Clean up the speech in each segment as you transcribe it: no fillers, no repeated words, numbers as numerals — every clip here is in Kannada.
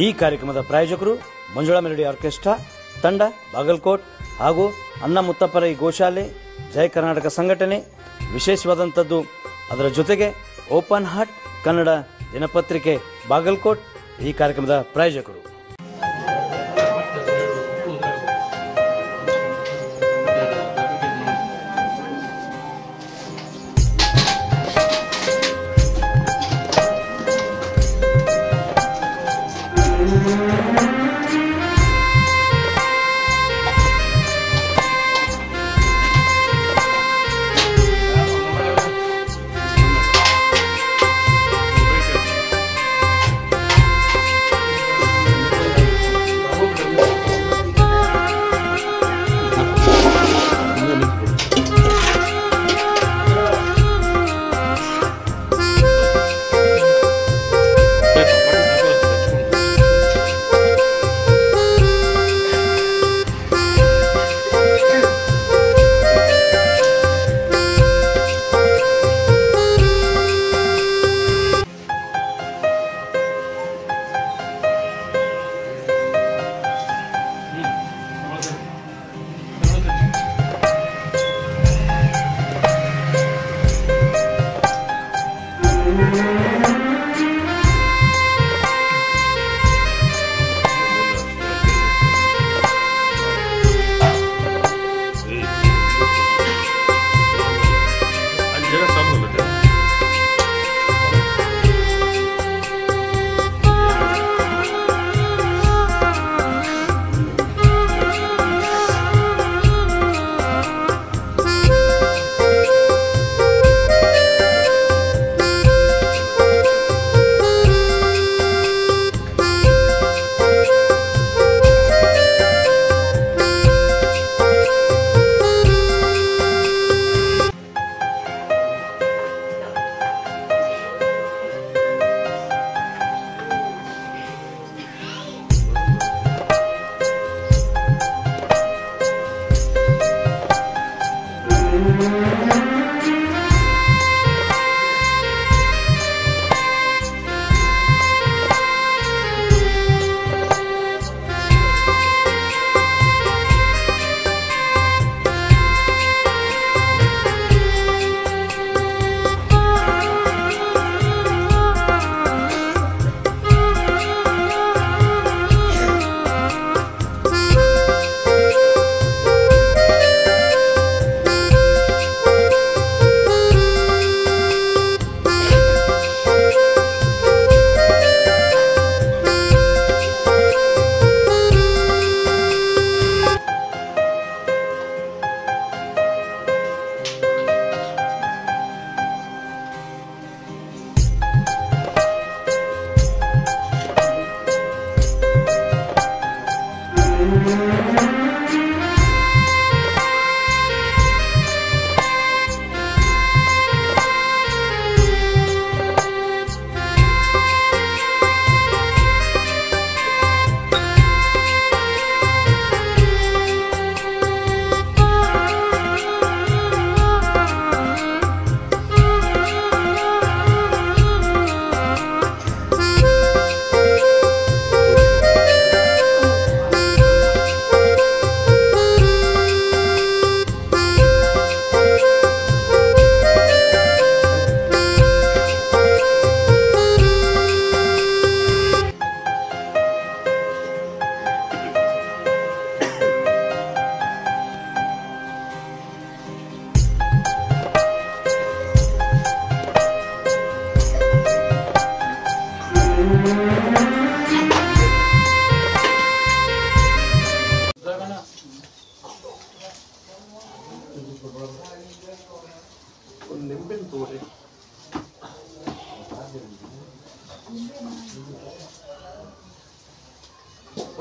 ಈ ಕಾರ್ಯಕ್ರಮದ ಪ್ರಾಯೋಜಕರು ಮಂಜುಳಾ ಮೆಲೋಡಿ ಆರ್ಕೆಸ್ಟ್ರಾ ತಂಡ ಬಾಗಲಕೋಟ್ ಹಾಗೂ ಅನ್ನ ಮುತ್ತಪ್ಪರೈ ಗೋಶಾಲೆ ಜಯ ಕರ್ನಾಟಕ ಸಂಘಟನೆ. ವಿಶೇಷವಾದಂಥದ್ದು ಅದರ ಜೊತೆಗೆ ಓಪನ್ ಹಾರ್ಟ್ ಕನ್ನಡ ದಿನಪತ್ರಿಕೆ ಬಾಗಲಕೋಟ್ ಈ ಕಾರ್ಯಕ್ರಮದ ಪ್ರಾಯೋಜಕರು.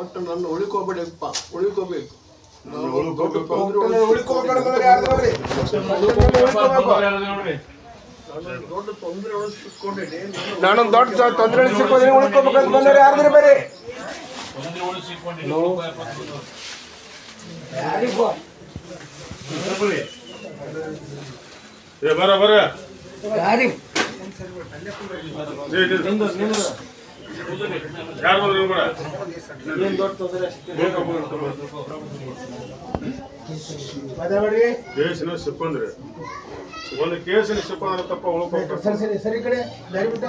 ಒಟ್ಟು ನನ್ನ ಉಳಿಕೋಬೇಡಪ್ಪ, ಉಳಿಕೋಬೇಕು. ನಾನೊಂದು ದೊಡ್ಡ ತೊಂದರೆ ಸಿಕ್ಕೋದ್ರೆ ಉಳ್ಕೋಬೇಕಂತ ಬಂದರೆ ಯಾರ್ದ್ರೆ ಬೇರೆ ಬರ ಯಾರು ಬಂದ್ರು ಕೂಡ ಕೇಸಿನ ಸಿಪ್ಪಂದ್ರಿ ಒಂದು ಕೇಸಿನ ಸಿಪ್ಪಂದ್ರ ತಪ್ಪ ಉಳ್ಕೋಬೇಕು ಸರಿ ಕಡೆ ದಾರಿ ಬಿಟ್ಟ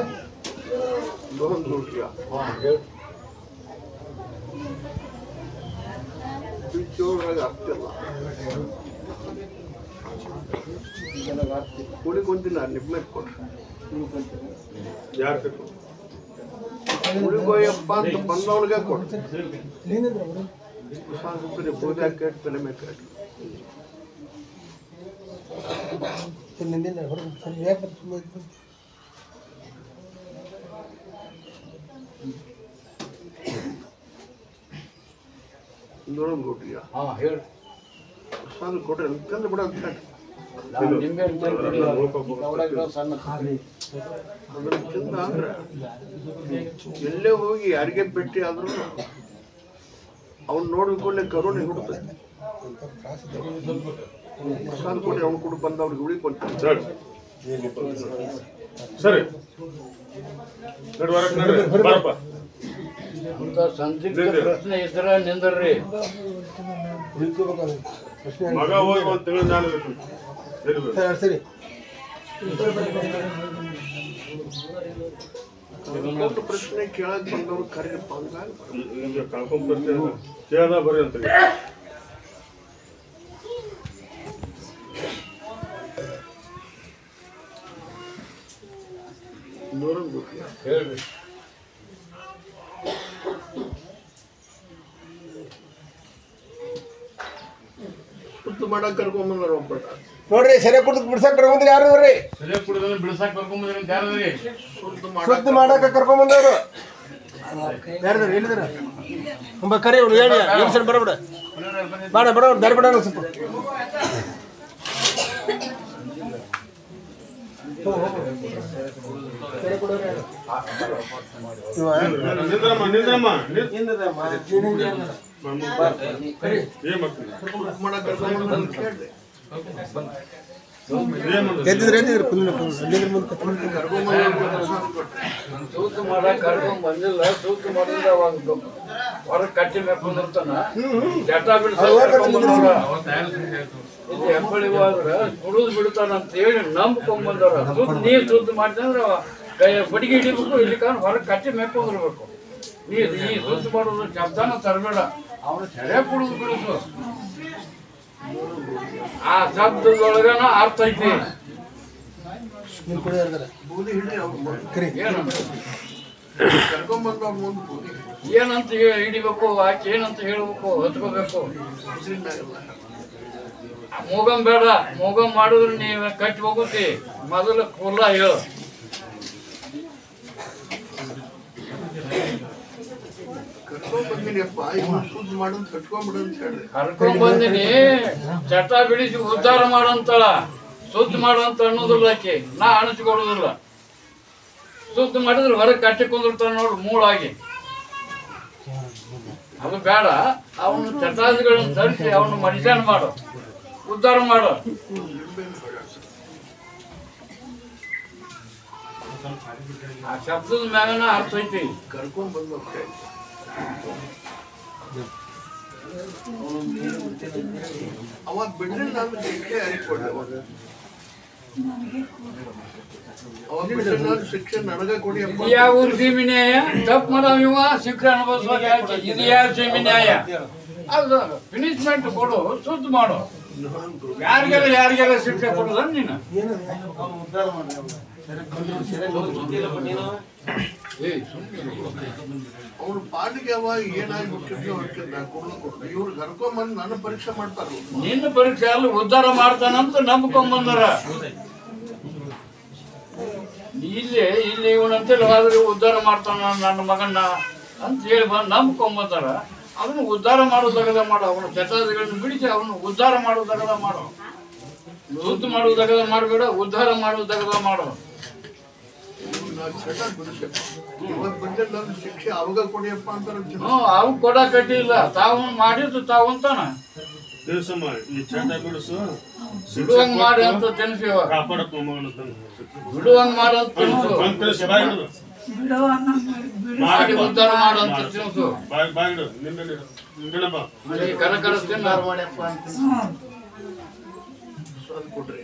ಕುಳಿಗೊಂದಿನ ನಿಮ್ಮೆ ಕೊಡ್ರಿ ಯಾರು ಕುಳಿಗೋಯಪ್ಪ ಅಂತ ಬಂದವನಿಗೆ ಕೊಡ್ರಿ ಪೂಜಾ ಕೇಟ್ ಕಡಿಮೆ ಕೇಟ್ ನೋಡೋಣ ಕೊಟ್ರಿಯ ಕೊಡ್ರಿ ಅಂತಂದ್ರೆ ಬಿಡ ಅಂತ ಚಂದ ಅಂದ್ರೆ ಎಲ್ಲೇ ಹೋಗಿ ಯಾರಿಗೆ ಭೇಟಿ ಆದ್ರೂ ಅವ್ನು ನೋಡಿಕೊಳ್ಳೆ ಕರುಣೆ ಹುಡುಕ್ತದೆ ಪ್ರಸಾದ ಕೊಡಿ ಅವ್ನು ಕೂಡ ಬಂದು ಅವ್ರಿಗೆ ಉಳಿಕೊಂತ ಸರಿ ಬರಪ್ಪ ಸಂದಿಗ್ಧ ಪ್ರಶ್ನೆ ಇದ್ರ ನಿಂದ್ರಿ ಮಗ ಹೋಗಿ ಒಂದು ತಿಂಗಳು ನಾನು ಸರಿ ಪ್ರಶ್ನೆ ಕೇಳಕ್ ಬಂದವ್ರು ಕರೀರಪ್ಪ ಈಗ ಕಳ್ಕೊಂಡ್ ಬರ್ತೀನಿ ಕೇಳ್ದ ಬರ್ರಿ ಅಂತ ನೋಡೋಣ ಹೇಳ್ರಿ ಸುತ್ತು ಮಾಡಕ್ ಕರ್ಕೊಂಬಂದ್ರ ಒಬ್ಬಟ ನೋಡ್ರಿ ಸರಿ ಕುಡ್ದು ಬಿಡ್ಸಕ್ ಕರ್ಕೊಂಡ್ರಿ ಯಾರು ನೋಡ್ರಿ ಸರಿಯಾಗಿ ಕುಡಿದ್ರೆ ಬಿಡ್ಸಾಕ್ ಕರ್ಕೊಂಬಂದ್ರಿ ಅಂತ ಯಾರದ್ರಿ ಸುದ್ದಿ ಮಾಡಾಕ ಕರ್ಕೊಂಡ್ಬಂದವ್ರು ಯಾರ್ದಾರ ಹೇಳಿದಾರ ಕರಿ ಅವ್ರು ಹೇಳಿ ಏನು ಸರ್ ಬರಬೇಡ ಬೇಡ ಬೇಡ ದಾರಿ ಬಿಡ ಸ್ವಲ್ಪ ನಿಂದ್ರಮ್ಮ ನಿಂದ್ರಮ್ಮ ಏನ್ ಮಾಡ್ತೀನಿ ಮಾಡಕ್ ಕರ್ಕೊಂಬಂದ್ರ ಕೇಳಿದೆ ಎದ್ದಿದ್ರೆ ಸೂತು ಮಾಡಕ್ ಕರ್ಕೊಂಡ್ ಬಂದಿಲ್ಲ ಸೂತು ಮಾಡಿದ್ರೆ ಅವಾಗ ಹೊರಗೆ ಕಟ್ಟಿ ಮೇರ್ಕೊಂಡಿರ್ತಾನ ಜಟ ಇಲ್ಲಿ ಹೆಬ್ಬಳ್ಳಿ ಹೋದ್ರ ಕುಡಿದು ಬಿಡ್ತಾನ ಅಂತ ಹೇಳಿ ನಂಬ್ಕೊಂಡ್ಬಂದವ್ರ ನೀರ್ ಸುದ್ದು ಮಾಡಿದ್ರೆ ಬಡಿಗೆ ಹಿಡಿಬೇಕು ಇಲ್ಲಿ ಕಾರಣ ಹೊರಗೆ ಕಟ್ಟಿ ಮೇರ್ಕೊಂಡಿರ್ಬೇಕು ನೀರು ಈ ಸುದ್ದು ಮಾಡೋದು ಶಬ್ದನ ತರಬೇಡ ಅವನು ಸರಿಯಾಗಿ ಕುಡಿದು ಬಿಡಿಸು ಆ ಶಬ್ದದೊಳಗನ ಅರ್ಥ ಐತಿ ಬೂದಿ ಹಿಡಿ ಅವ್ರು ಕರ್ಕೊಂಬಂದವ್ರ ಮುಂದೆ ಬೂದಿ ಏನಂತ ಹಿಡಿಬೇಕು ಆಕೆ ಏನಂತ ಹೇಳ್ಬೇಕು ಹತ್ಕೋಬೇಕು ಮೂಗಂ ಬೇಡ ಮೂಗಂ ಮಾಡಿದ್ರೆ ನೀವು ಕಟ್ಟಿ ಹೋಗುತ್ತಿ ಮೊದಲು ಕುಲ್ಲ ಹೇಳು ಕರ್ಕೊಂಬಂದಿನಿಯಪ್ಪ ಇವ್ನು ಸುದ್ದಿ ಮಾಡೋದು ಕಟ್ಕೊಂಡ್ಬಿಡು ಅಂತ ಹೇಳಿ ಕರ್ಕೊಂಡ್ ಬಂದಿನಿ ಚಟ ಬಿಡಿಸಿ ಉದ್ಧಾರ ಮಾಡಂತಾಳ ಸುದ್ದಿ ಮಾಡಂತ ಅನ್ನೋದಿಲ್ಲ ಆಕೆ ನಾ ಅಣಿಸ್ಕೊಡೋದಿಲ್ಲ ಸುದ್ದಿ ಮಾಡಿದ್ರೆ ಹೊರಗೆ ಕಟ್ಟಿ ಕುಂದಿರ್ತಾನ ನೋಡು ಮೂಳಾಗಿ ಅದು ಬೇಡ ಅವನು ಚಟಾದಿಗಳನ್ನು ಧರಿಸಿ ಅವನು ಮನುಷ್ಯನ ಮಾಡು ಉದ್ಧಾರ ಮಾಡು ಆ ಶಬ್ದದ ಮ್ಯಾಗನ ಅರ್ಥ ಐತಿ ಕರ್ಕೊಂಡ್ ಬಂದ ಅವಾಗ ಬಿಡ್ರಿ ನಾನು ಶಿಕ್ಷೆ ಹರಿಕೊಡ್ದೆ ಅವಾಗ ಬಿಡ್ರಿ ನಾನು ಶಿಕ್ಷೆ ನನಗ ಕೊಡಿ ಅಪ್ಪ ಯಾವ ಊರು ಸೀಮಿ ನ್ಯಾಯ ತಪ್ಪು ಮಾಡವ ಇವ ಶಿಕ್ಷೆ ಅನುಭವಿಸುವಾಗ ಇದು ಯಾವ ಸೀಮಿ ನ್ಯಾಯ ಅದು ಫಿನಿಶ್ಮೆಂಟ್ ಕೊಡು ಸುದ್ದಿ ಮಾಡು ಯಾರಿಗೆಲ್ಲ ಶಿಕ್ಷೆ ಕೊಡೋದ ನೀನು ಅವ್ನ ಪಾಟಿಗೆ ಅವಾಗ ಏನಾಗಿ ಹುಟ್ಟಿದ್ರು ಇವ್ರು ಕರ್ಕೊಂಬಂದು ನನ್ನ ಪರೀಕ್ಷೆ ಮಾಡ್ತಾರ ನಿನ್ನ ಪರೀಕ್ಷೆ ಅಲ್ಲಿ ಉದ್ಧಾರ ಮಾಡ್ತಾನಂತ ನಂಬ್ಕೊಂಡ್ಬಂದಾರ ಇಲ್ಲಿ ಇವನಂತೇಳಿ ಹೋದ್ರೆ ಉದ್ಧಾರ ಮಾಡ್ತಾನ ನನ್ನ ಮಗನ್ನ ಅಂತ ಹೇಳಿ ಬಂದು ನಂಬ್ಕೊಂಡ್ಬಂದಾರ ಅವನು ಉದ್ಧಾರ ಮಾಡೋದಾಗದ ಮಾಡು ಅವನ ಚಟಾದಿಗಳನ್ನು ಬಿಡಿಸಿ ಅವನು ಉದ್ಧಾರ ಮಾಡೋದಾಗದ ಮಾಡು ಸುದ್ದಿ ಮಾಡುವುದಾಗದ ಮಾಡಬೇಡ ಉದ್ಧಾರ ಮಾಡುವುದಾಗದ ಮಾಡು ಚಟ ಬಿಡಿಸಪ್ಪ ಇವಾಗ ಬಂದ್ರೆ ನನ್ನ ಶಿಕ್ಷೆ ಅವಾಗ ಕೊಡಿಯಪ್ಪ ಅಂತಾರ ಅವು ಕೊಡ ಕಟ್ಟಿಲ್ಲ ತಾವು ಮಾಡಿದ್ದು ತಾವು ಅಂತಾನ ದಿವಸಮ್ಮ ಈ ಚಟ ಬಿಡಿಸು ಬಿಡುವಂಗ್ ಮಾಡಿ ಅಂತ ತಿನ್ಸಿ ಕಾಪಾಡಕ್ ಬಿಡುವಂಗ್ ಮಾಡ ಅಂತ ತಿನ್ಸು ಮಾಡಿ ಉದ್ಧಾರ ಮಾಡುವಂತ ತಿನ್ಸು ಬಾಗಿಡು ನಿಂಬೆ ನೀಡಪ್ಪ ಕರ ತಿನ್ನ ಮಾಡ್ಯಪ್ಪ ಅಂತ ಅದು ಕೊಡ್ರಿ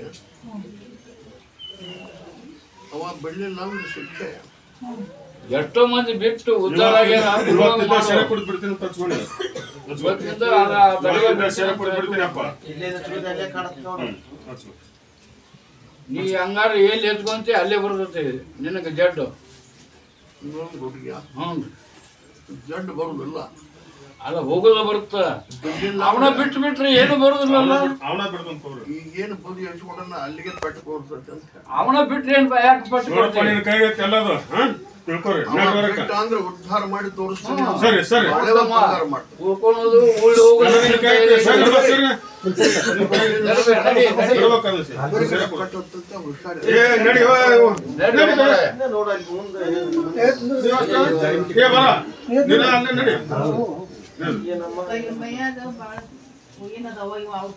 ಅವ ಬೆಳ್ಳಿಲ್ಲ ಅಂದ್ರೆ ಶಿಕ್ಷೆ ಎಷ್ಟೋ ಮಂದಿ ಬಿಟ್ಟು ಉದ್ಧಾರ ಆಗ್ಯಾರ ಸೆರೆ ಕೊಟ್ಟು ಬಿಡ್ತೀನಿ ತರ್ಸ್ಕೊಂಡು ಸೆರೆ ಕೊಟ್ಟು ಬಿಡ್ತೀನಪ್ಪ ನೀ ಹಂಗಾರ ಎಲ್ಲಿ ಎತ್ಕೊಂತಿ ಅಲ್ಲೇ ಬರ್ತೈತಿ ನಿನಗೆ ಜಡ್ಡು ಇನ್ನೊಂದು ಹುಡುಗಿಯ ಹ್ಞೂ ಜಡ್ಡು ಬರುದಿಲ್ಲ ಅಲ್ಲ ಹೋಗೋದ ಬರುತ್ತ ಅವನ ಬಿಟ್ಟು ಬಿಟ್ರೆ ಏನು ಬರುದಿಲ್ಲ ಅವನ ಬಿಡ್ದಂತ ಈಗೇನು ಬುದ್ಧಿ ಹಚ್ಕೊಂಡನ್ನ ಅಲ್ಲಿಗೆ ಪಟ್ಟು ಕೊಡ್ತೈತೆ ಅಂತ ಅವನ ಬಿಟ್ರೆ ಏನ್ ಯಾಕೆ ಪಟ್ಟು ಕೊಡ್ತೀನಿ ಕೈಗೆ ಎಲ್ಲದು ತಿಳ್ಕೊರಿ ಅಂದ್ರೆ ಉದ್ಧಾರ ಮಾಡಿ ತೋರಿಸ್ತೀನಿ ಸರಿ ಸರಿ ಉದ್ಧಾರ ಮಾಡ್ತೀನಿ ಉಳ್ಕೊಳೋದು ಉಳ್ಳಿ ಹೋಗೋದು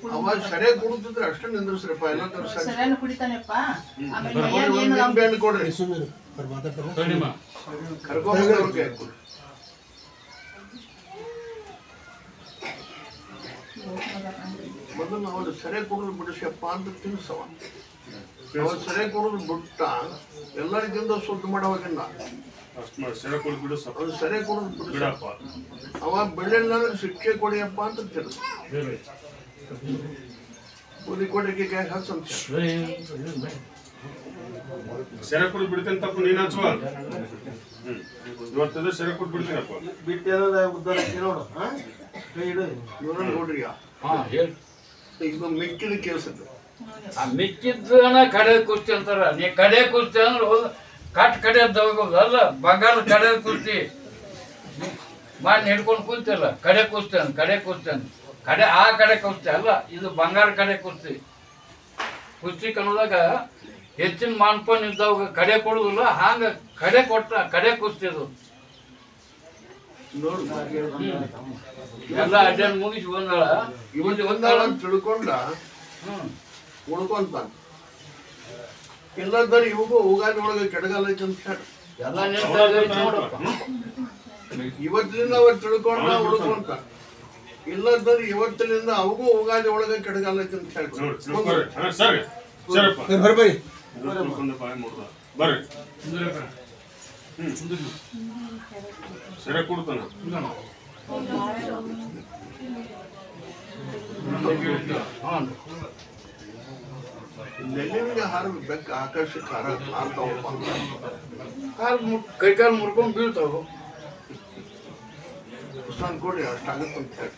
ಅವಾಗ ಸರಿಯಾಗಿ ಕುಡಿದ್ರೆ ಅಷ್ಟೇ ನಿಂದ್ರಿಸ್ರಪ್ಪ ಎಲ್ಲ ಸರಿಯಾಗಿ ಕುಡಿತಾನೆಪ್ಪ ನಿಂಬೆ ಹಣ್ಣು ಕೊಡ್ರಿ ಕರ್ಕೊಂಡ್ಬಂದವ್ರಿಗೆ ಮೊದಲು ಅವಳು ಸೆರೆ ಕುಡಿದು ಬಿಡಿಸಪ್ಪ ಅಂತ ತಿನ್ಸವ ಅವಳು ಸೆರೆ ಕುಡಿದು ಬಿಟ್ಟ ಎಲ್ಲರಿಗಿಂತ ಸುದ್ದಿ ಮಾಡೋವಾಗಿಲ್ಲ ಸೆರೆ ಕೊಟ್ಟು ಬಿಡು ಅವಳು ಸೆರೆ ಕುಡಿದು ಬಿಡಿಸಪ್ಪ ಅವ ಬೆಳ್ಳಿಲ್ಲ ಅಂದ್ರೆ ಶಿಕ್ಷೆ ಕೊಡಿಯಪ್ಪ ಅಂತ ತಿಳಿಸ್ ಬುದ್ಧಿ ಕೊಡಕ್ಕೆ ಕೈ ಹಚ್ಚಂತ ಸೆರೆ ಕೊಟ್ಟು ಬಿಡ್ತೇನೆ ತಪ್ಪು ನೀನ್ ಹಚ್ಚುವ ಇವತ್ತಿದ್ರೆ ಸೆರೆ ಕೊಟ್ಟು ಬಿಡ್ತೀನಪ್ಪ ನೋಡ್ರಿ ಈಗ ಮಿಕ್ಕಿದ ಕೇಳಿಸಿದ್ದು ಮಿಕ್ಕಿದ್ದನ ಕಡೆ ಕುಸ್ತಿ ಅಂತಾರ ನೀ ಕಡೆ ಕುಸ್ತಿ ಅಂದ್ರೆ ಕಟ್ ಕಡೆ ಹೋಗೋದು ಅಲ್ಲ ಬಂಗಾರದ ಕಡೆ ಕುಸ್ತಿ ಮಾಡಿ ಹಿಡ್ಕೊಂಡು ಕುಂತಿಲ್ಲ ಕಡೆ ಕುಸ್ತಿ ಅಂತ ಕಡೆ ಕುಸ್ತಿ ಅಂತ ಕಡೆ ಆ ಕಡೆ ಕುಸ್ತಿ ಅಲ್ಲ ಇದು ಬಂಗಾರ ಕಡೆ ಕುಸ್ತಿ ಕುಸ್ತಿ ಕನ್ನೋದಾಗ ಹೆಚ್ಚಿನ ಮಾನ್ಪನ್ ಇದ್ದವಾಗ ಕಡೆ ಕೊಡುದಿಲ್ಲ ಹಂಗ ಕಡೆ ಕೊಟ್ಟ ಕಡೆ ಕುಸ್ತಿದು ಎಲ್ಲ ಅಡ್ಡನ್ ಮುಗಿಸಿ ಬಂದಾಳ ಇವತ್ತು ಒಂದಾಳ ಅಂತ ತಿಳ್ಕೊಂಡ ಉಳ್ಕೊಂತಾನ ಇಲ್ಲದಾರೆ ಇವಾಗೂ ಉಗಾದಿ ಒಳಗೆ ಕೆಡಗಾಲ ಐತೆ ಅಂತ ಹೇಳಿ ಎಲ್ಲ ನಿಂತ ನೋಡಪ್ಪ ಇವತ್ತಿನಿಂದ ಅವತ್ತು ತಿಳ್ಕೊಂಡ ಉಳ್ಕೊಂತ ಇಲ್ಲದಾರೆ ಇವತ್ತಿನಿಂದ ಅವಗೂ ಉಗಾದಿ ಒಳಗೆ ಕೆಡಗಾಲ ಐತೆ ಅಂತ ಹೇಳಿ ಸರಿ ಸರಿಪ್ಪ ಬರ್ಬರಿ ಬರ್ರಿ ಸೆರೆ ಕೊಡ್ತಾನ ನೆಲ್ಲಿಗೆ ಹಾರದು ಬೆಕ್ಕ ಆಕಾಶಕ್ಕೆ ಹಾರ್ತಾವಪ್ಪ ಕೈಕಾಲು ಮುರ್ಕೊಂಡು ಬೀಳ್ತಾವ ಪುಸ್ತಕ ಕೊಡ್ರಿ ಅಷ್ಟಾಗತ್ತೆ ಅಂತ ಹೇಳಿ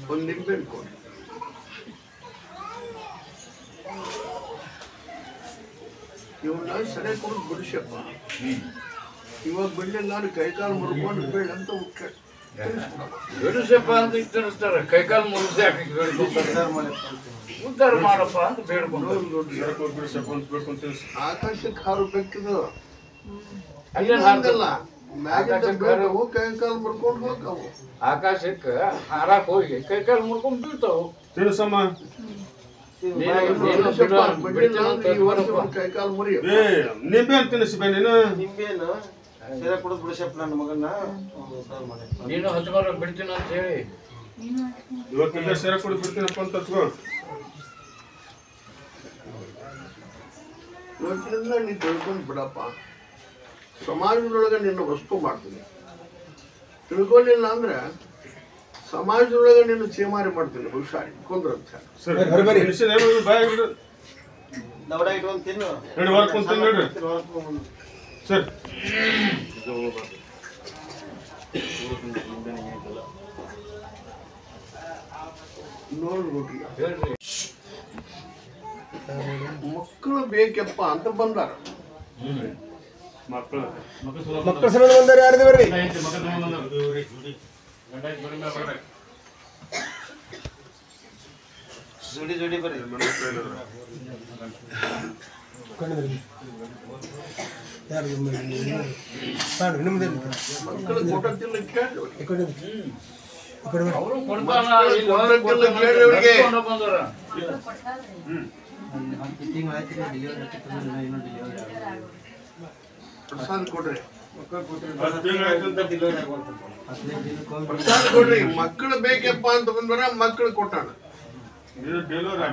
ಒಂದು ನಿಂಬೆ ಕೊಡಿ ಇವನ್ನ ಸೆರೆ ಕೊಡೋದು ಬಿಡಿಸಪ್ಪ ಇವಾಗ ಬೆಳ್ಳಿಲ್ಲ ಕೈಕಾಲು ಮುರ್ಕೊಂಡು ಬೇಡ ಅಂತ ಮುಖ್ಯ ಬಿಡಿಸಪ್ಪ ಅಂತ ತಿಳಿಸ್ತಾರ ಕೈಕಾಲು ಮುರಿದ ಉದ್ಧಾರ ಮಾಡಪ್ಪ ಅಂತ ಬೇಡ್ಕೊಂಡು ಆಕಾಶಕ್ಕೆ ಹಾರು ಬೇಕಿದು ಅಲ್ಲೇ ಹಂಗಲ್ಲ ಮ್ಯಾಗಿಂದ ಬೇಡವು ಕೈಕಾಲು ಮುರ್ಕೊಂಡು ಹೋಗ್ತಾವು ಆಕಾಶಕ್ಕೆ ಹಾರಾಕ್ ಹೋಗಿ ಕೈಕಾಲು ಮುರ್ಕೊಂಡು ಬೀಳ್ತಾವ ತಿಳಿಸಮ್ಮ ಕೈಕಾಲು ಮುರಿ ನಿಂಬೆ ಅಂತ ತಿನ್ನಿಸ್ಬೇ ನೀನು ನಿಂಬೆನು ಸೆರೆ ಕುಡಿದು ಬಿಡಿಸಪ್ಪ ನನ್ನ ಮಗನ್ನ ನೀನು ಹಚ್ಕೊಂಡ್ರೆ ಬಿಡ್ತೀನಿ ಅಂತ ಹೇಳಿ ಇವತ್ತಿಂದ ಸೆರೆ ಕೊಟ್ಟು ಬಿಡ್ತೀನಪ್ಪ ಅಂತ ಹಚ್ಕೋ ಇವತ್ತಿನಿಂದ ನೀನು ತಿಳ್ಕೊಂಡು ಬಿಡಪ್ಪ ಸಮಾಜದೊಳಗೆ ನಿನ್ನ ವಸ್ತು ಮಾಡ್ತೀನಿ ತಿಳ್ಕೊಳ್ಳಿಲ್ಲ ಅಂದ್ರೆ ಸಮಾಜದೊಳಗೆ ನಿನ್ನ ಚೇಮಾರಿ ಮಾಡ್ತೀನಿ ಹುಷಾರಿ ಕೊಂದ್ರಂತ ಸರಿ ಬಾಯ್ ದವಡ ಇಟ್ಕೊಂಡು ತಿನ್ನು ನೋಡಿ ಹೊರಕೊಂಡ್ ತಿನ್ ನೋಡ್ರಿ ಸರಿ ನೋಡ್ಬಿಟ್ಟಿ ಹೇಳ್ರಿ ಮಕ್ಕಳು ಬೇಕಪ್ಪ ಅಂತ ಬಂದಾರ ಮಕ್ಕಳು ಮಕ್ಕಳ ಸಂಬಂಧ ಬಂದಾರ ಯಾರಿದೆ ಬರ್ರಿ ಜೋಡಿ ಜೋಡಿ ಬರ್ರಿ ಯಾರು ನಿಮ್ದು ಮಕ್ಕಳು ಕೊಟ್ಟಿಲ್ಲ ಕೇಳಿ ಅವರು ಕೊಡ್ತಾನ ಕೇಳಿ ಅವ್ರಿಗೆ ಬಂದಾರ ಪ್ರಸಾದ ಕೊಡ್ರಿ ತಿಂಗಳಾಯ್ತು ಪ್ರಸಾದ ಕೊಡ್ರಿ. ಮಕ್ಕಳು ಬೇಕಪ್ಪ ಅಂತ ಬಂದ್ರ ಮಕ್ಕಳು ಕೊಟ್ಟಾನ.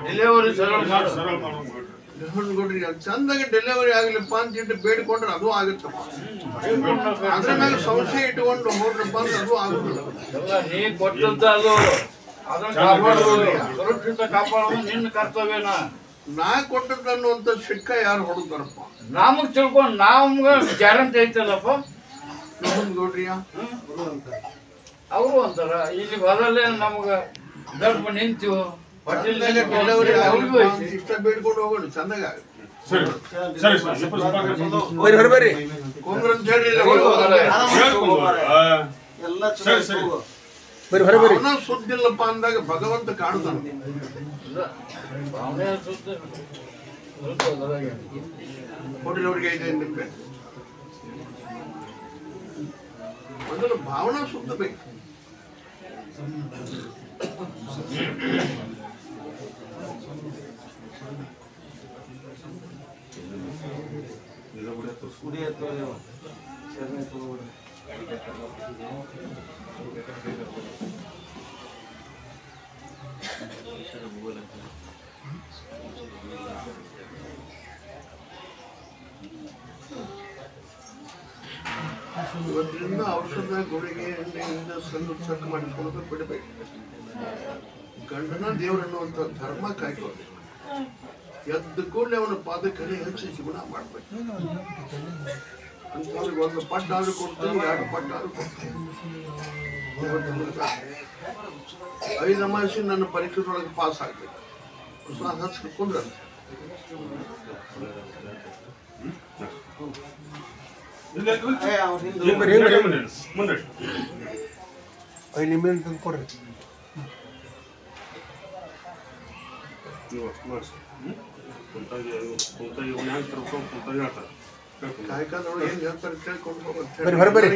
ಡೆಲಿವರಿ ಸರಳ ಮಾಡು. ಸರಳ ಮಾಡೋದು ಕೊಡ್ರಿ ಚಂದಾಗಿ ಡೆಲಿವರಿ ಆಗ್ಲಿಪ್ಪ ಅಂತ ಇಟ್ಟು ಬೇಡ್ಕೊಂಡ್ರೆ ಅದು ಆಗುತ್ತಪ್ಪ. ಅದ್ರ ಮೇಲೆ ಸಂಶಯ ಇಟ್ಕೊಂಡು ಹೋಗ್ರಪ್ಪ ಅಂದ್ರೆ ಅದು ಆಗುದಿಲ್ಲ. ಎಲ್ಲ ನೀ ಕೊಟ್ಟದ್ದು ಅದು ಅದನ್ನ ಕಾಪಾಡೋದು ಸುರಕ್ಷಿತ ಕಾಪಾಡೋದು ನಿನ್ನ ಕರ್ತವ್ಯನ. ನಾ ಕೊಟ್ಟದ್ದು ಅನ್ನುವಂಥ ಶಿಕ್ಕ ಯಾರು ಹೊಡುತ್ತಾರಪ್ಪ? ನಮಗ್ ತಿಳ್ಕೊಂಡು ನಮ್ಗ ಗ್ಯಾರಂಟಿ ಐತಲ್ಲಪ್ಪ. ನೋಡ್ರಿಯ ಅವರು ಅಂತಾರ ಇಲ್ಲಿ ಬದಲೇ ನಮ್ಗ ದರ್ಪ ನಿಂತು ಡೆಲಿವರಿ ಇಷ್ಟ ಬೇಡ್ಕೊಂಡು ಹೋಗೋಣ ಚಂದಾಗ ಸರಿ ಸರಿ ಸರಿ ಬರ್ರಿ ಕೊಂಗ್ರ ಅಂತ ಹೇಳಿ ಸರಿ ಸರಿ ಅವನ ಸುದ್ದಿಲ್ಲಪ್ಪ ಅಂದಾಗ ಭಗವಂತ ಕಾಣ್ತಾನ. ಭಾವನೆ ಸುತ್ತ ಕೊಡ್ರಿ ಅವ್ರಿಗೆ 5 ರೂಪಾಯಿ ಮೊದಲು ಭಾವನಾ ಶುದ್ಧ ಬೇಕು. ಇವತ್ತಿನಿಂದ ಔಷಧ ಗುಳಿಗೆ ಎಣ್ಣೆಯಿಂದ ಸಣ್ಣ ಚಕ್ ಮಾಡಿಕೊಳ್ಳೋದು ಬಿಡಬೇಕು. ಗಂಡನ ದೇವರನ್ನುವಂತ ಧರ್ಮ ಕಾಯ್ಕೊಳ್ಬೇಕು. ಎದ್ದ ಕೂಡಲೇ ಅವನ ಪಾದಕನೆ ಹಚ್ಚಿ ಜೀವನ ಮಾಡ್ಬೇಕು. ಅಂತವ್ರಿಗೆ 1 ಪಟ್ಟಾದ್ರೂ ಕೊಡ್ತೀನಿ, 2 ಪಟ್ಟಾದ್ರೂ ಕೊಡ್ತೀನಿ. 5 ಅಮಾವಾಸ್ಯೆ ನನ್ನ ಪರೀಕ್ಷೆದೊಳಗೆ ಪಾಸ್ ಆಗ್ಬೇಕು. ಹಚ್ಕೊಂಡ್ರೆ ಮುಂದೆ 5 ನಿಂಬೆ ತಂದು ಕೊಡ್ರಿ. ಕಾಯ್ಕಾದೊಳಗೆ ಏನ್ ಹೇಳ್ತಾರೆ ಕೇಳ್ಕೊಂಡು ಹೋಗುತ್ತೆ. ಬರ್ರಿ.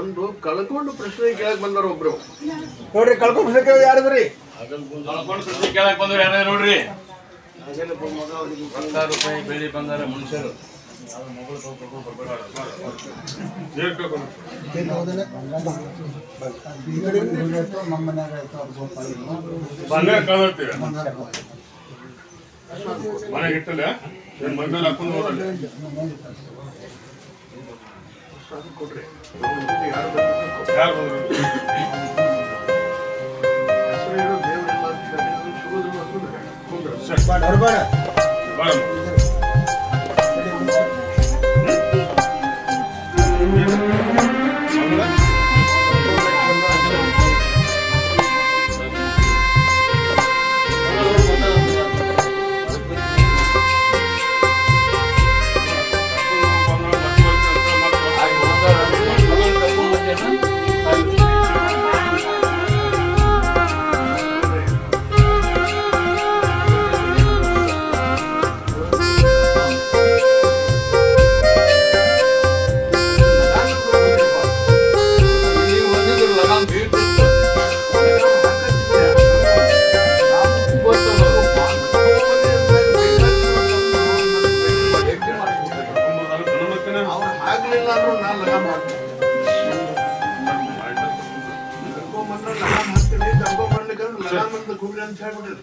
ಒಂದು ಕಳ್ಕೊಂಡು ಪ್ರಶ್ನೆ ಕೇಳಕ್ ಬಂದಾರ ಒಬ್ರು. ನೋಡ್ರಿ ಕಳ್ಕೊಂಡ್ ಯಾರದ್ರಿ? ಕೇಳಕ್ ಬಂದ್ರೆ ಯಾರು ನೋಡ್ರಿ. ₹1,000 ಬೆಳ್ಳಿ ಬಂಗಾರ ಮನುಷ್ಯರು ಬಂಗಾರ ಕಳ್ತೀವಿ ಮನೆಗೆ ಇಟ್ಟಲ್ಲ ಮನೇಲಿ ಹಾಕೊಂಡು ಹೋಗಲ್ಲ. ಕೊಡ್ರಿ ಯಾರು ಬಂದ್ರು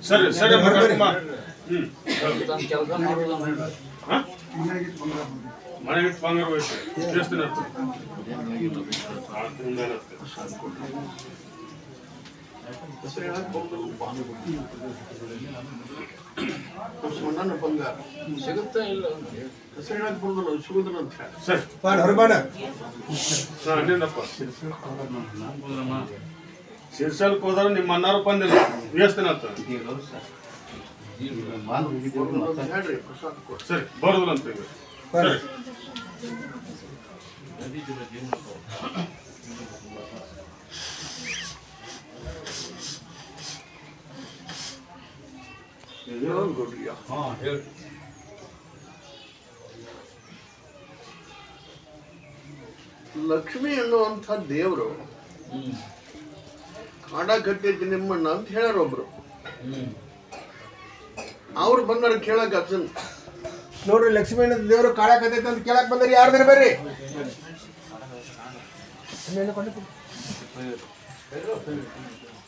ಸರಿ ಸರಿ ಕೆಲಸ ಮಾಡೋದು ಮನೆಗೆ ಬಂಗಾರ ಹೋಯ್ತು ಎಷ್ಟು ದಿನ ನನ್ನ ಬಂಗಾರ ಸಿಗುತ್ತಾ ಇಲ್ಲ ಹೆಸರು ಹೇಳಕ್ ಬಂದಲ್ಲ ಸಿಗುದಿಲ್ಲ ಅಂತ ಹೇಳಿ. ಸರಿ ಹೊರಬಾಡ ಅನ್ನಪ್ಪ ಸಿರ್ಸಲ್ಕ್ ಹೋದ್ರೆ ನಿಮ್ಮ ಅನ್ನಾರು ಬಂದಿಲ್ಲ ಎಷ್ಟು ದಿನ ಆತ ಹೇಳ್ರಿ ಪ್ರಸಾದ ಕೊಡ್ರಿ. ಸರಿ ಬರೋದಿಲ್ಲ ಅಂತ ಈಗ ಸರಿ ಲಕ್ಷ್ಮಿ ಅನ್ನುವಂಥ ದೇವರು ಕಾಡಕತ್ತೈತಿ ನಿಮ್ಮನ್ನ ಅಂತ ಹೇಳ್ಯಾರ ಒಬ್ರು. ಅವ್ರು ಬಂದಾರ ಕೇಳಕ್ ಅರ್ಜುನ್ ನೋಡ್ರಿ ಲಕ್ಷ್ಮೀ ದೇವರು ಕಾಳಕತೈತೆ ಅಂತ ಕೇಳಕ್ ಬಂದ್ರಿ. ಯಾರ್ದಾರ ಬರ್ರಿ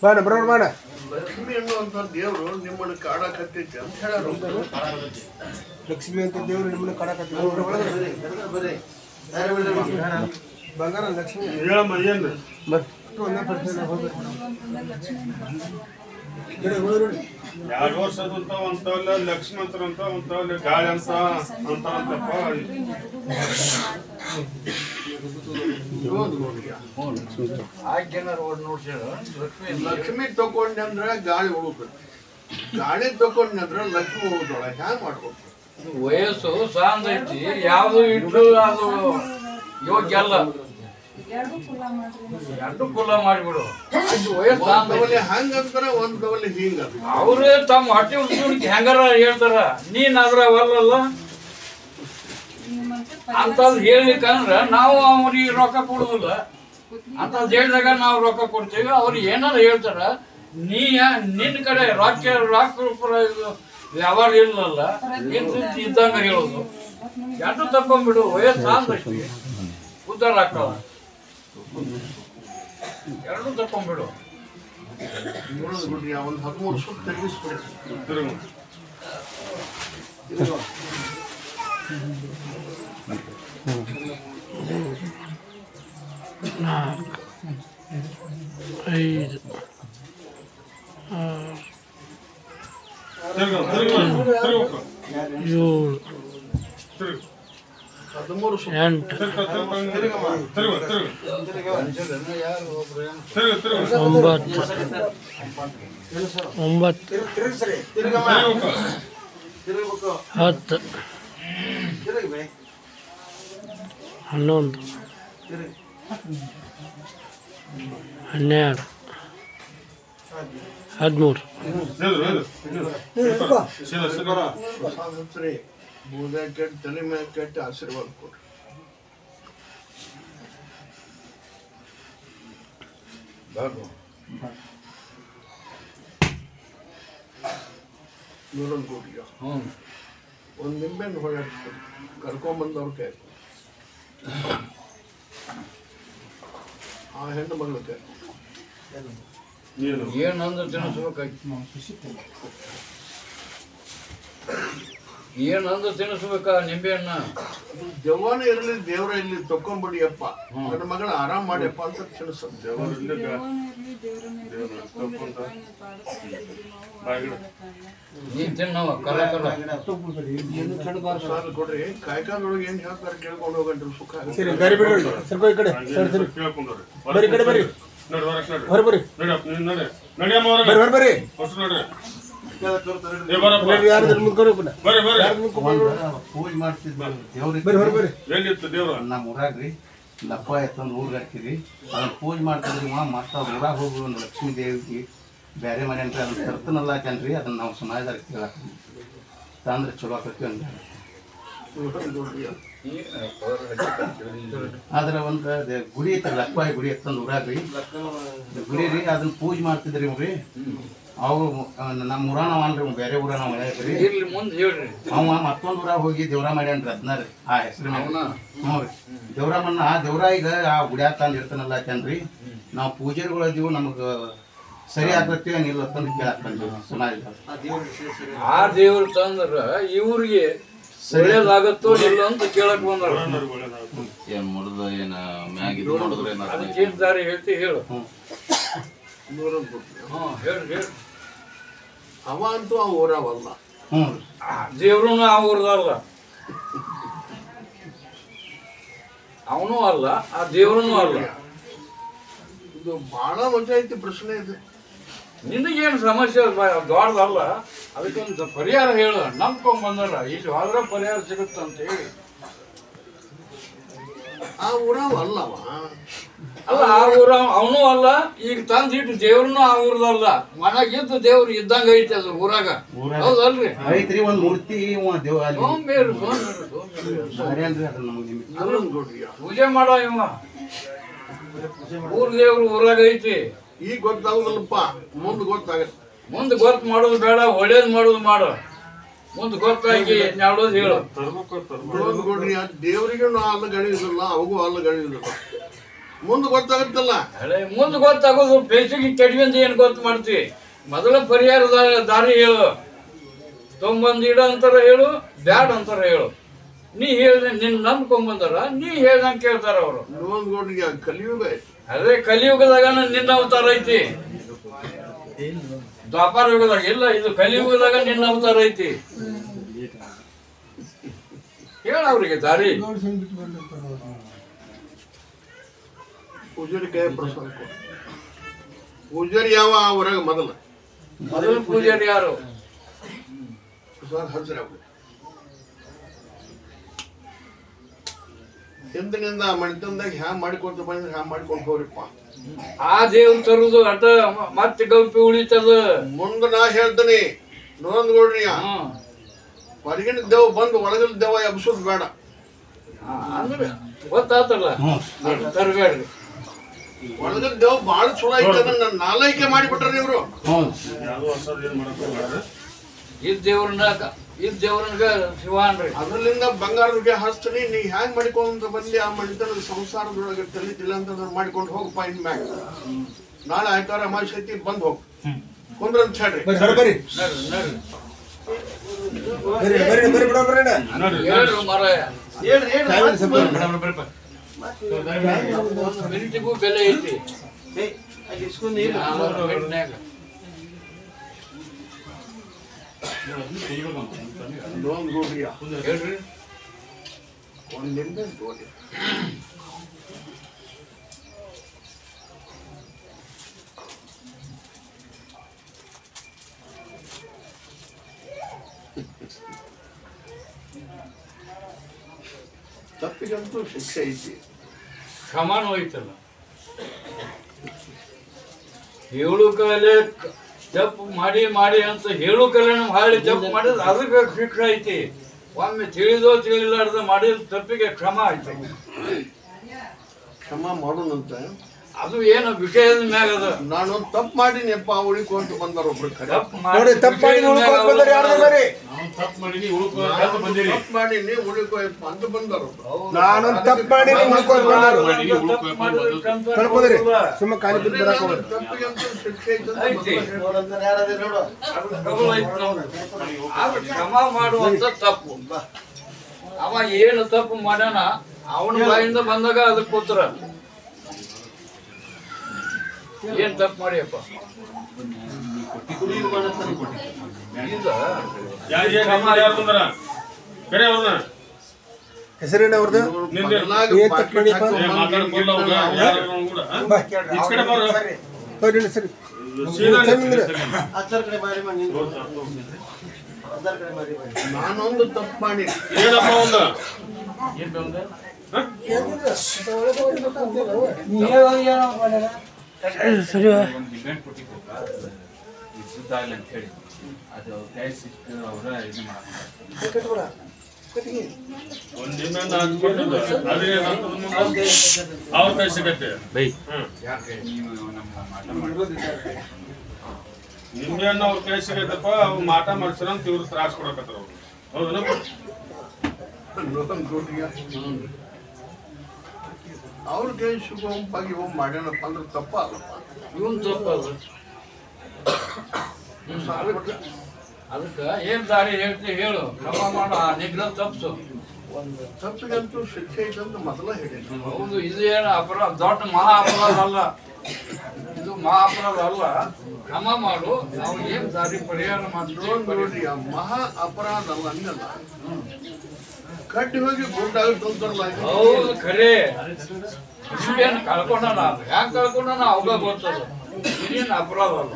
ಮಾಡ ಬರೋರು ಮಾಡ. ಲಕ್ಷ್ಮಿ ಅನ್ನುವಂಥ ದೇವರು ನಿಮ್ಮನ್ನ ಕಾಡಕತ್ತೈತಿ ಅಂತ ಹೇಳ್ಯಾರ ಒಬ್ರು. ಲಕ್ಷ್ಮಿ ಅಂತ ದೇವರು ನಿಮ್ಮನ್ನ ಕಾಳಕತ್ತೈತಿ ಬಂಗಾರ ಲಕ್ಷ್ಮಿ ಹೇಳಮ್ಮ ಏನು ಒಂದೇ ಪರ್ಸೆಂಟ್ 2 ವರ್ಷದ ಅಂತವಲ್ಲ ಲಕ್ಷ್ಮಂತರ ಅಂತವಲ್ಲ ಗಾಳಿ ಅಂತಾರಂತಪ್ಪ. ಲಕ್ಷ್ಮಿ ತಕೊಂಡ್ರೆ ಗಾಳಿ ಉಳುತ್ತದೆ, ಗಾಳಿ ತಕೊಂಡ್ರೆ ಲಕ್ಷ್ಮಿ ಉಳುದೊಳ. ಹ್ಯಾಂಗ ಮಾಡ್ಬೇಕು? ವಯಸ್ಸು ಸಾಂದ್ ಐತಿ, ಯಾವ್ದು ಇಟ್ಟು ಅದು ಯೋಗ್ಯ ಅಲ್ಲ. ಎರಡು ಕುಲ ಮಾಡಿಬಿಡು. ಒಂದವಲ್ಲಿ ಹಂಗಂತಾರ, ಒಂದವಲ್ಲಿ ಹಿಂಗ. ಅವ್ರೇ ತಮ್ಮ ಹೊಟ್ಟೆ ಉಳ್ಸ್ಕೊಳಕ್ಕೆ ಹೆಂಗಾರ ಹೇಳ್ತಾರ, ನೀನ್ ಅದ್ರ ಅವಲ್ಲ ಅಂತದ್ ಹೇಳ್ಲಿಕ್ಕಂದ್ರ ನಾವು ಅವ್ರಿಗೆ ರೊಕ್ಕ ಕೊಡುದಿಲ್ಲ. ಅಂತದ್ ಹೇಳಿದಾಗ ನಾವು ರೊಕ್ಕ ಕೊಡ್ತೀವಿ. ಅವ್ರು ಏನಾರ ಹೇಳ್ತಾರ, ನಿನ್ನ ಕಡೆ ರೊಕ್ಕ ವ್ಯವಹಾರ ಇಲ್ಲಲ್ಲ ಇದ್ದಂಗ ಹೇಳೋದು. ಎರಡು ತಕೊಂಡ್ಬಿಡು, ವಯಸ್ಸು ಆದಷ್ಟು ಉದ್ದಾರ ಆಗ್ತಾವ. ಎರಡು ತಕೊಂಡ್ಬಿಡು. ಬಿಡ್ರಿ, ಒಂದು 13 ಸುತ್ತ ತೆಗಿಸ್ಬಿಡಿ. ಐದು ಏಳು 13 ಸುತ್ತ. 9 ಬೂದ ಕೆಟ್ಟ ತಲೆ ಮೇಲೆ ಕೆಟ್ಟ ಆಶೀರ್ವಾದ ಕೊಡ್ರಿ. ನೂರೊಂದು ಕೊಡ್ರಿ. ಒಂದು ನಿಂಬೆಹಣ್ಣು ಹೊಳಾಡ್ಸ್ಕೊಡಿ, ಕರ್ಕೊಂಬಂದವ್ರ ಕೈ. ಆ ಹೆಣ್ಣು ಮಗಳ ಕೈ ಏನಂದ್ರೆ ತಿನ್ನಿಸ್ಬೇಕಾಯ್ತು. ಏನಂದ್ರೆ ತಿನ್ನಿಸ್ಬೇಕ ನಿಂಬೆಹಣ್ಣ. ದೆವ್ವನ ಇರಲಿ ದೇವ್ರ ಇಲ್ಲಿ ತಕೊಂಡ್ಬಿಡಿಯಪ್ಪ, ನನ್ನ ಮಗಳ ಆರಾಮ್ ಮಾಡಿಯಪ್ಪ ಅಂತ ತಿನ್ನಿಸ. ನೀನ್ ತಿನ್ನವ ಕರ ಕರ ಕೊಡ್ರಿ. ಕಾಯ್ಕಾದೊಳಗೆ ಏನ್ ಹೇಳ್ತಾರೆ ಕೇಳ್ಕೊಂಡು ಹೋಗಂಟ್ರಿ, ಸುಖ ಆಗುತ್ತೆ. ಸರಿ ಗಾಡಿ ಬಿಡ್ರಿ, ಸ್ವಲ್ಪ ಈ ಕಡೆ ಬರ್ರಿ, ಕಡೆ ಬರ್ರಿ, ಹೊರ ಬರ್ರಿ, ಬರ್ರಿ ಬರ್ರಿ. ಯಾರು ಮುಂದ್ಕೊಂಡು ಪೂಜೆ ಮಾಡ್ತಿದ್ವಿ ಬರ್ರಿ ಹೊರ ಬರ್ರಿ. ನಮ್ಮ ಊರಾಗ್ರಿ ಲಪ್ಪ ಎತ್ತಂದು ಊರಿಗೆ ಹಾಕಿರಿ, ಅದನ್ನ ಪೂಜೆ ಮಾಡ್ತಿದ್ರಿ. ಮತ್ತೆ ಅವ್ರ ಊರಾಗ ಹೋಗಿ ಒಂದು ಲಕ್ಷ್ಮೀ ದೇವಿಗೆ ಬೇರೆ ಮಾಡ್ಯಾನ್ರಿ, ಅದನ್ನ ತರ್ತನಲ್ಲ ಹಾಕ್ಯಾನ್ರಿ. ಅದನ್ನ ನಾವು ಸಮಾಜದಾಗ ಕೇಳಾಕ ತಂದ್ರೆ ಚಲೋ ಆಕತಿ ಅಂತ. ಆದ್ರೆ ಒಂದು ಗುಡಿ ಐತಿ, ಲಕ್ಪಾಯಿ ಗುಡಿ ಎತ್ತಂದು ಊರಾಗ್ರಿ ಗುಡಿ ರೀ. ಅದನ್ನ ಪೂಜೆ ಮಾಡ್ತಿದ್ರಿ ಅವ್ರಿ. ಅವ್ರು ನಮ್ಮ ಊರಾನ ಅನ್ರಿ, ಬೇರೆ ಊರಾನ ಮಾಡ್ಯಾಕ್ರಿ. ಅವ ಮತ್ತೊಂದು ಊರಾಗ ಹೋಗಿ ದೇವ್ರ ಮಾಡ್ಯಾನ್ರಿ. ಅದನ್ನ ರೀ ಆ ಹೆಸರು ಹ್ಞೂ ರೀ ದೇವ್ರಮ್ಮನ್ನ. ಆ ದೇವ್ರ ಈಗ ಆ ಗುಡಿಯಾಗ ತಂದು ಇರ್ತಾನಲ್ಲ ಹಾಕ್ಯಾನ್ರಿ. ನಾವು ಪೂಜಾರಿಗಳು ಇದೀವಿ, ನಮಗೆ ಸರಿ ಆಗ್ತತಿ ಏನಿಲ್ಲ ತಂದು ಕೇಳಾಕ್ ಬಂದ್ವಿ ಸಮಾಜದಾಗ. ಆ ದೇವ್ರ ತಂದ್ರ ಇವ್ರಿಗೆ ಒಳ್ಳೇದಾಗತ್ತೋ ಇಲ್ಲ ಅಂತ ಕೇಳಕ್ ಬಂದ್ರ. ಏನ್ ಮಾಡುದ ಏನ ಮ್ಯಾಗ ಇದು ಮಾಡಿದ್ರೆ ಅದಕ್ಕೆ ದಾರಿ ಹೇಳ್ತಿ ಹೇಳು. ಹೇಳಿ ಅವ ಅಂತೂ ಆ ಊರವಲ್ಲ. ದೇವ್ರು ಆ ಊರದಲ್ಲ, ಅವನು ಅಲ್ಲ, ಆ ದೇವ್ರನು ಅಲ್ಲ. ಇದು ಬಹಳ ಮಜಾ ಐತಿ ಪ್ರಶ್ನೆ ಇದು. ನಿನಗೇನು ಸಮಸ್ಯೆ ದೊಡ್ಡದಲ್ಲ, ಅದಕ್ಕೊಂದು ಪರಿಹಾರ ಹೇಳು. ನಂಬ್ಕೊಂಡ್ ಬಂದಲ್ಲ, ಇಲ್ಲಿ ಹೋದ್ರೆ ಪರಿಹಾರ ಸಿಗುತ್ತಂತ ಹೇಳಿ. ಆ ಊರವಲ್ಲವ, ಅಲ್ಲ ಆ ಊರ ಅವನು ಅಲ್ಲ, ಈಗ ತಂದಿಟ್ಟು ದೇವ್ರನು ಆ ಊರದಲ್ಲ, ಮನಾಗಿದ್ದು ದೇವ್ರು ಇದ್ದಂಗ ಐತಿ ಅದು ಊರಾಗ. ಹೌದಲ್ರಿ? ಐತ್ರಿ ಒಂದ್ ಮೂರ್ತಿ ದೇವ ಪೂಜೆ ಮಾಡೋ ಇವ ಊರ್ ದೇವ್ರು ಊರಾಗ ಐತಿ. ಈಗ ಗೊತ್ತಾಗುದಲ್ಲಪ್ಪ, ಮುಂದೆ ಗೊತ್ತಾಗತ್ತೆ. ಮುಂದೆ ಗೊತ್ತು ಮಾಡೋದು ಬೇಡ, ಒಳ್ಳೇದ್ ಮಾಡೋದು ಮಾಡು. ಮುಂದೆ ಗೊತ್ತಾಗಿ ಮಾಡೋದು ಹೇಳು. ನೋಡ್ರಿ, ದೇವರಿಗೂ ಅಲ್ಲ ಗಣಿದಿಲ್ಲ, ಅವಗೂ ಅಲ್ಲ ಗಣಿದಿಲ್ಲ. ಮುಂದೆ ಗೊತ್ತಾಗತ್ತಲ್ಲ. ಮುಂದೆ ಗೊತ್ತಾಗೋದು ಬೇಸಿಗೆ ಕಡಿಮೆ ಏನ್ ಗೊತ್ತು ಮಾಡ್ತೀವಿ. ಮೊದಲ ಪರಿಹಾರದ ದಾರಿ ಹೇಳು. ತೊಂಬಂದು ಇಡ ಅಂತಾರ ಹೇಳು, ಬ್ಯಾಡ್ ಅಂತಾರ ಹೇಳು. ನೀ ಹೇಳ್ದೆ ನಿನ್ ನಂಬ್ಕೊಂಬಂದಾರ, ನೀ ಹೇಳ್ದಂಗ ಕೇಳ್ತಾರ ಅವರು. ನೋಡ್ರಿ, ಕಲಿಯುಗ ಅದೇ ಕಲಿಯುಗದಾಗ ನಿನ್ನ ಅವತಾರ ಐತಿ. ದ್ವಾಪಾರ ಯುಗದಾಗ ಇಲ್ಲ, ಇದು ಕಲಿಯುಗದಾಗ ನಿನ್ನ ಅವತಾರ ಐತಿ. ಹೇಳ ಅವ್ರಿಗೆ ದಾರಿ. ಪೂಜಾರಿ ಕೈ ಪ್ರಸಾದ ಕೊಡು. ಪೂಜಾರಿ ಯಾವ ಹೊರಗ ಮೊದಲು ಪೂಜಾರಿ ಯಾರು? ಪ್ರಸಾದ ಹಚ್ಚಿರ ಹಿಂದಿನಿಂದ ಮಣಿತಂದಾಗ ಹ್ಯಾಂಗ ಮಾಡಿಕೊಂತ ಬಂದ್ರೆ ಹ್ಯಾಂಗ ಮಾಡ್ಕೊಂಡು ಹೋಗ್ರಿಪ್ಪ. ಆ ದೇವ್ರ ತರುದು ಅಟ ಮತ್ತೆ ಗಲ್ಪಿ ಉಳಿತದ. ಮುಂದೆ ನಾ ಹೇಳ್ತೀನಿ, ನೋಡ್ರಿ, ಹೊರಗಿನ ದೇವ್ ಬಂದು ಒಳಗಿನ ದೇವ ಎಬ್ಸೋದು ಬೇಡ ಅಂದ್ರೆ ಗೊತ್ತಾತಲ್ಲ, ತರಬೇಡ್ರಿ. ಒಳಗಿನ ದೇವ್ ಬಾಳ ಚಲೋ ಐತೆ, ಅದನ್ನ ನಾಲೈಕೆ ಮಾಡಿಬಿಟ್ರಿ ಇವ್ರು. ಇದ್ ದೇವ್ರನ್ಗ ಶಿವ ಅನ್ರಿ. ಅದ್ರಲ್ಲಿಂದ ಬಂಗಾರಕ್ಕೆ ಹಚ್ತೀನಿ. ನೀ ಹ್ಯಾಂಗ್ ಮಾಡಿಕೊಂತ ಬಂದಿ ಆ ಮಣಿತನದ ಸಂಸಾರದೊಳಗೆ ತಿಳಿತಿಲ್ಲ ಅಂತಂದ್ರೆ ಮಾಡ್ಕೊಂಡು ಹೋಗಪ್ಪ. ಇನ್ ಮ್ಯಾಗ ನಾಳೆ ಆಯ್ತಾರ ಅಮಾವಾಸ್ಯೆ ಐತಿ, ಬಂದ್ ಹೋಗ್ ಕುಂದ್ರ ಅಂತ ಹೇಳ್ರಿ. ಹೇಳ್ರಿ ಮಾರಾಯ, ಮಿನಿಟಿಗೂ ಬೆಲೆ ಐತಿ. ಹೇಳ್ರಿ ಒಂದಿಂದ ನೋಡಿ. ತಪ್ಪಿಗಂತೂ ಶಿಕ್ಷೆ ಐತಿ, ಕ್ಷಮಾನು ಐತಲ್ಲ. ಹೇಳು ಕಾಲೇ ಜಪ್ ಮಾಡಿ ಅಂತ ಹೇಳು ಕಲೆ ಹಾಳಿ ಜಪ್ ಮಾಡಿದ್ರೆ ಅದಕ್ಕೆ ಶಿಕ್ಷೆ ಐತಿ. ಒಮ್ಮೆ ತಿಳಿದೋ ತಿಳಿಲಾರ್ದ ಮಾಡಿದ ತಪ್ಪಿಗೆ ಕ್ಷಮ ಐತಿ. ಕ್ಷಮ ಮಾಡೋಣಂತ ಅದು ಏನು ವಿಷಯದ ಮ್ಯಾಗ ಅದ. ನಾನು ತಪ್ಪು ಮಾಡಿನಪ್ಪ, ಉಳಿಕೊಂತ ಬಂದಾರ ಒಬ್ರು. ತಪ್ಪು ನೋಡಿ, ತಪ್ಪು ಮಾಡಿ ಉಳ್ಕೊಂತ ಬಂದಾರ ಯಾರು ಬರ್ರಿ? ತಪ್ಪು ಮಾಡೀನಿ ಉಳಿಕೋಯಪ್ಪ ಅಂತ ಬಂದಾರ. ನಾನು ತಪ್ಪು ಮಾಡಿ ಉಳ್ಕೊಂತ ಬಂದಾರ. ಕಳ್ಕೊಂಡ್ರಿ ಸುಮ್ಮ ಖಾಲಿ ಬಿದ್ದು ಬರಕ್ ಹೋಗ್ರಿ. ತಪ್ಪಿಗಂತೂ ಶಿಕ್ಷೆ ಐತಿ. ಆದ್ರೆ ಕ್ಷಮ ಮಾಡುವಂತ ತಪ್ಪು. ಅವ ಏನು ತಪ್ಪು ಮಾಡ್ಯಾನ ಅವನ ಬಾಯಿಂದ ಬಂದಾಗ ಅದಕ್ಕೆ ಉತ್ತರ. ಏನ್ ತಪ್ಪು ಮಾಡಿಯಪ್ಪ? ಹೆಸರೇನ ಅವ್ರದ್ದು? ಏನ್ ತಪ್ಪು ಮಾಡಿಯಪ್ಪ? ಸರಿ ನಾನೊಂದು ತಪ್ಪು ಮಾಡಿ ಸರಿ ನಿಮ್ಗೆನ್ನ ಅವ್ರ ಕೈ ಸಿಗೈತಪ್ಪ, ಅವ್ರು ಮಾಟ ಮಾಡ್ಸಿರ ಅಂತ ಇವ್ರು ತ್ರಾಸ ಕೊಡಕತ್ತಾರ ಅವ್ರು. ಹೌದನ? ಅವ್ರ ಕೈ ಸುಗಮವಾಗಿ ಮಾಡ್ಯಾನಪ್ಪ ಅಂದ್ರೆ ತಪ್ಪ ಅಲ್ಲಪ್ಪ. ಇವನ್ ತಪ್ಪ ಅದಕ್ಕ ಏನ್ ದಾರಿ ಹೇಳ್ತಿ ಹೇಳು. ಕ್ರಮ ಮಾಡು, ಆ ನಿಗ್ರಹ ತಪ್ಸು. ಒಂದು ತಪ್ಪಿಗಂತೂ ಶಿಕ್ಷೆ ಐತಂತ ಮೊದಲ ಹೇಳಿ. ಹೌದು, ಇದು ಏನು ಅಪರಾಧ, ದೊಡ್ಡ ಮಹಾ ಅಪರಾಧ ಅಲ್ಲ. ಇದು ಮಹಾ ಅಪರಾಧ ಅಲ್ಲ. ಕ್ರಮ ಮಾಡು, ನಾವು ಏನ್ ದಾರಿ ಪರಿಹಾರ ನೋಡ್ರಿ, ಆ ಮಹಾ ಅಪರಾಧ ಅಲ್ಲ ಹಂಗಲ್ಲ. ಕಟ್ಟಿ ಹೋಗಿ ಗುಡ್ಡಾಗುತ್ತಲ್ಲ. ಹೌದು, ಖರೆ. ಏನ್ ಕಳ್ಕೊಂಡಾನ, ಹ್ಯಾಂಗ ಕಳ್ಕೊಂಡಾನ ಅವಾಗ ಗೊತ್ತದ. ಇದೇನು ಅಪರಾಧ ಅಲ್ಲ.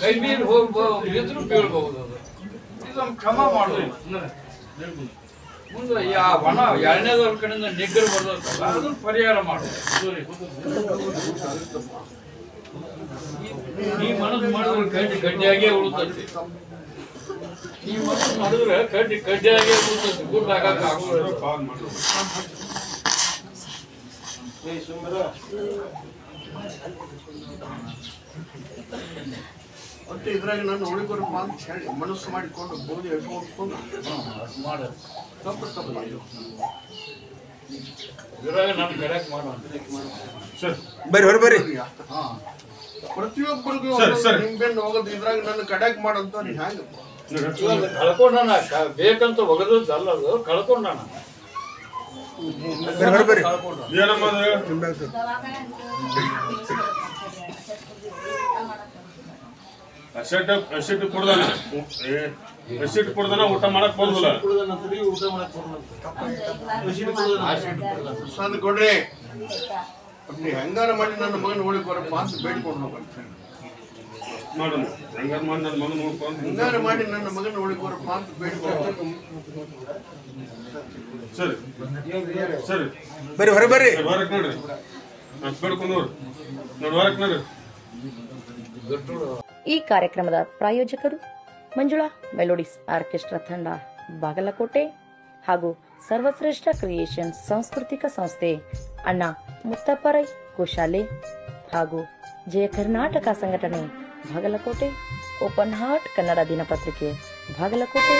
ಕೈ ಮೀರಿ ಹೋಗಿ ಬಿದ್ರು ಬೀಳ್ಬಹುದು. ಅದು ಇದೊಂದು ಕ್ರಮ ಮಾಡು. ಮುಂದೆ ಆ ಹಣ ಎರಡನೇದವ್ರ ಕಡೆಯಿಂದ ನಿಗ್ರಹ ಬರ್ತದಲ್ಲ ಅದನ್ನ ಪರಿಹಾರ ಮಾಡೋದು. ನೀ ಮನಸ್ಸು ಮಾಡಿದ್ರೆ ಕಡ್ಡಿ ಗಡ್ಡಿಯಾಗೇ ಉಳಿತೈತಿ. ನೀ ಮನಸ್ಸು ಮಾಡಿದ್ರೆ ಕಡ್ಡಿಯಾಗೇ ಉಳಿತೈತಿ. ಗುಡ್ ಆಗಾಕ ಆಗೋದಿಲ್ಲ. ಮತ್ತೆ ಇದ್ರಾಗ ನಾನು ಉಳಿಕೊರಪ್ಪ ಅಂತ ಹೇಳಿ ಮನಸ್ಸು ಮಾಡಿಕೊಂಡು ಬೋಧಿ ಹೇಳ್ಕೊಂಡು ಮಾಡೋದು ತಪ್ಪು ಇದ್ರಾಗ ನಾನು ಕರೆಕ್ಟ್ ಮಾಡೋಣ. ಬರ್ರಿ ಹೊರ ಬರ್ರಿ. ಪ್ರತಿಯೊಬ್ಬರಿಗೂ ನಿಂಬೆಣ್ಣು ಹೋಗೋದು ಇದ್ರಾಗ ನನ್ನ ಕಡೆಕ್ ಮಾಡಂತ ನೀ ಹ್ಯಾಂಗಪ್ಪ ಕಳ್ಕೊಂಡಾನ ಬೇಕಂತ ಒಗದಲ್ಲ ಅದು ಕಳ್ಕೊಂಡಾನ. ಬರ್ರಿ ಹೊರ ಬರ್ರಿ. ಏನಮ್ಮ ಅಸಿಟ್ ಕುಡ್ದಾನ ಊಟ ಮಾಡಕ್ ಬರೋದಿಲ್ಲ. ತಂದು ಕೊಡ್ರಿ ನೀ ಹೆಂಗಾರ ಮಾಡಿ ನನ್ನ ಮಗನ ಉಳಿಕೊರಪ್ಪ ಅಂತ ಬೇಡ್ಕೊಂಡು ನೋಡೋಣ ಹೆಂಗಾರ ಮಾಡಿ ನನ್ನ ಮಗನ ನೋಡ್ಕೊಂಡು ಹೆಂಗಾರ ಮಾಡಿ ನನ್ನ ಮಗನ ಉಳಿಕೊರಪ್ಪ ಅಂತ ಬೇಡ್ಕೊಂಡು. ಸರಿ ಸರಿ ಬರ್ರಿ ಹೊರ ಬರ್ರಿ. ಹೊರಕ್ ನೋಡ್ರಿ ಬೇಡ್ಕೊಂಡು ನೋಡಿ ಹೊರಕ್ ನೋಡ್ರಿ. ಈ ಕಾರ್ಯಕ್ರಮದ ಪ್ರಾಯೋಜಕರು ಮಂಜುಳಾ ಮೆಲೋಡಿಸ್ ಆರ್ಕೆಸ್ಟ್ರಾ ತಂಡ ಬಾಗಲಕೋಟೆ ಹಾಗೂ ಸರ್ವಶ್ರೇಷ್ಠ ಕ್ರಿಯೇಷನ್ಸ್ ಸಾಂಸ್ಕೃತಿಕ ಸಂಸ್ಥೆ ಅಣ್ಣ ಮುತ್ತಪ್ಪರೈ ಗೋಶಾಲೆ ಹಾಗೂ ಜಯ ಕರ್ನಾಟಕ ಸಂಘಟನೆ ಬಾಗಲಕೋಟೆ, ಓಪನ್ ಹಾರ್ಟ್ ಕನ್ನಡ ದಿನಪತ್ರಿಕೆ ಬಾಗಲಕೋಟೆ.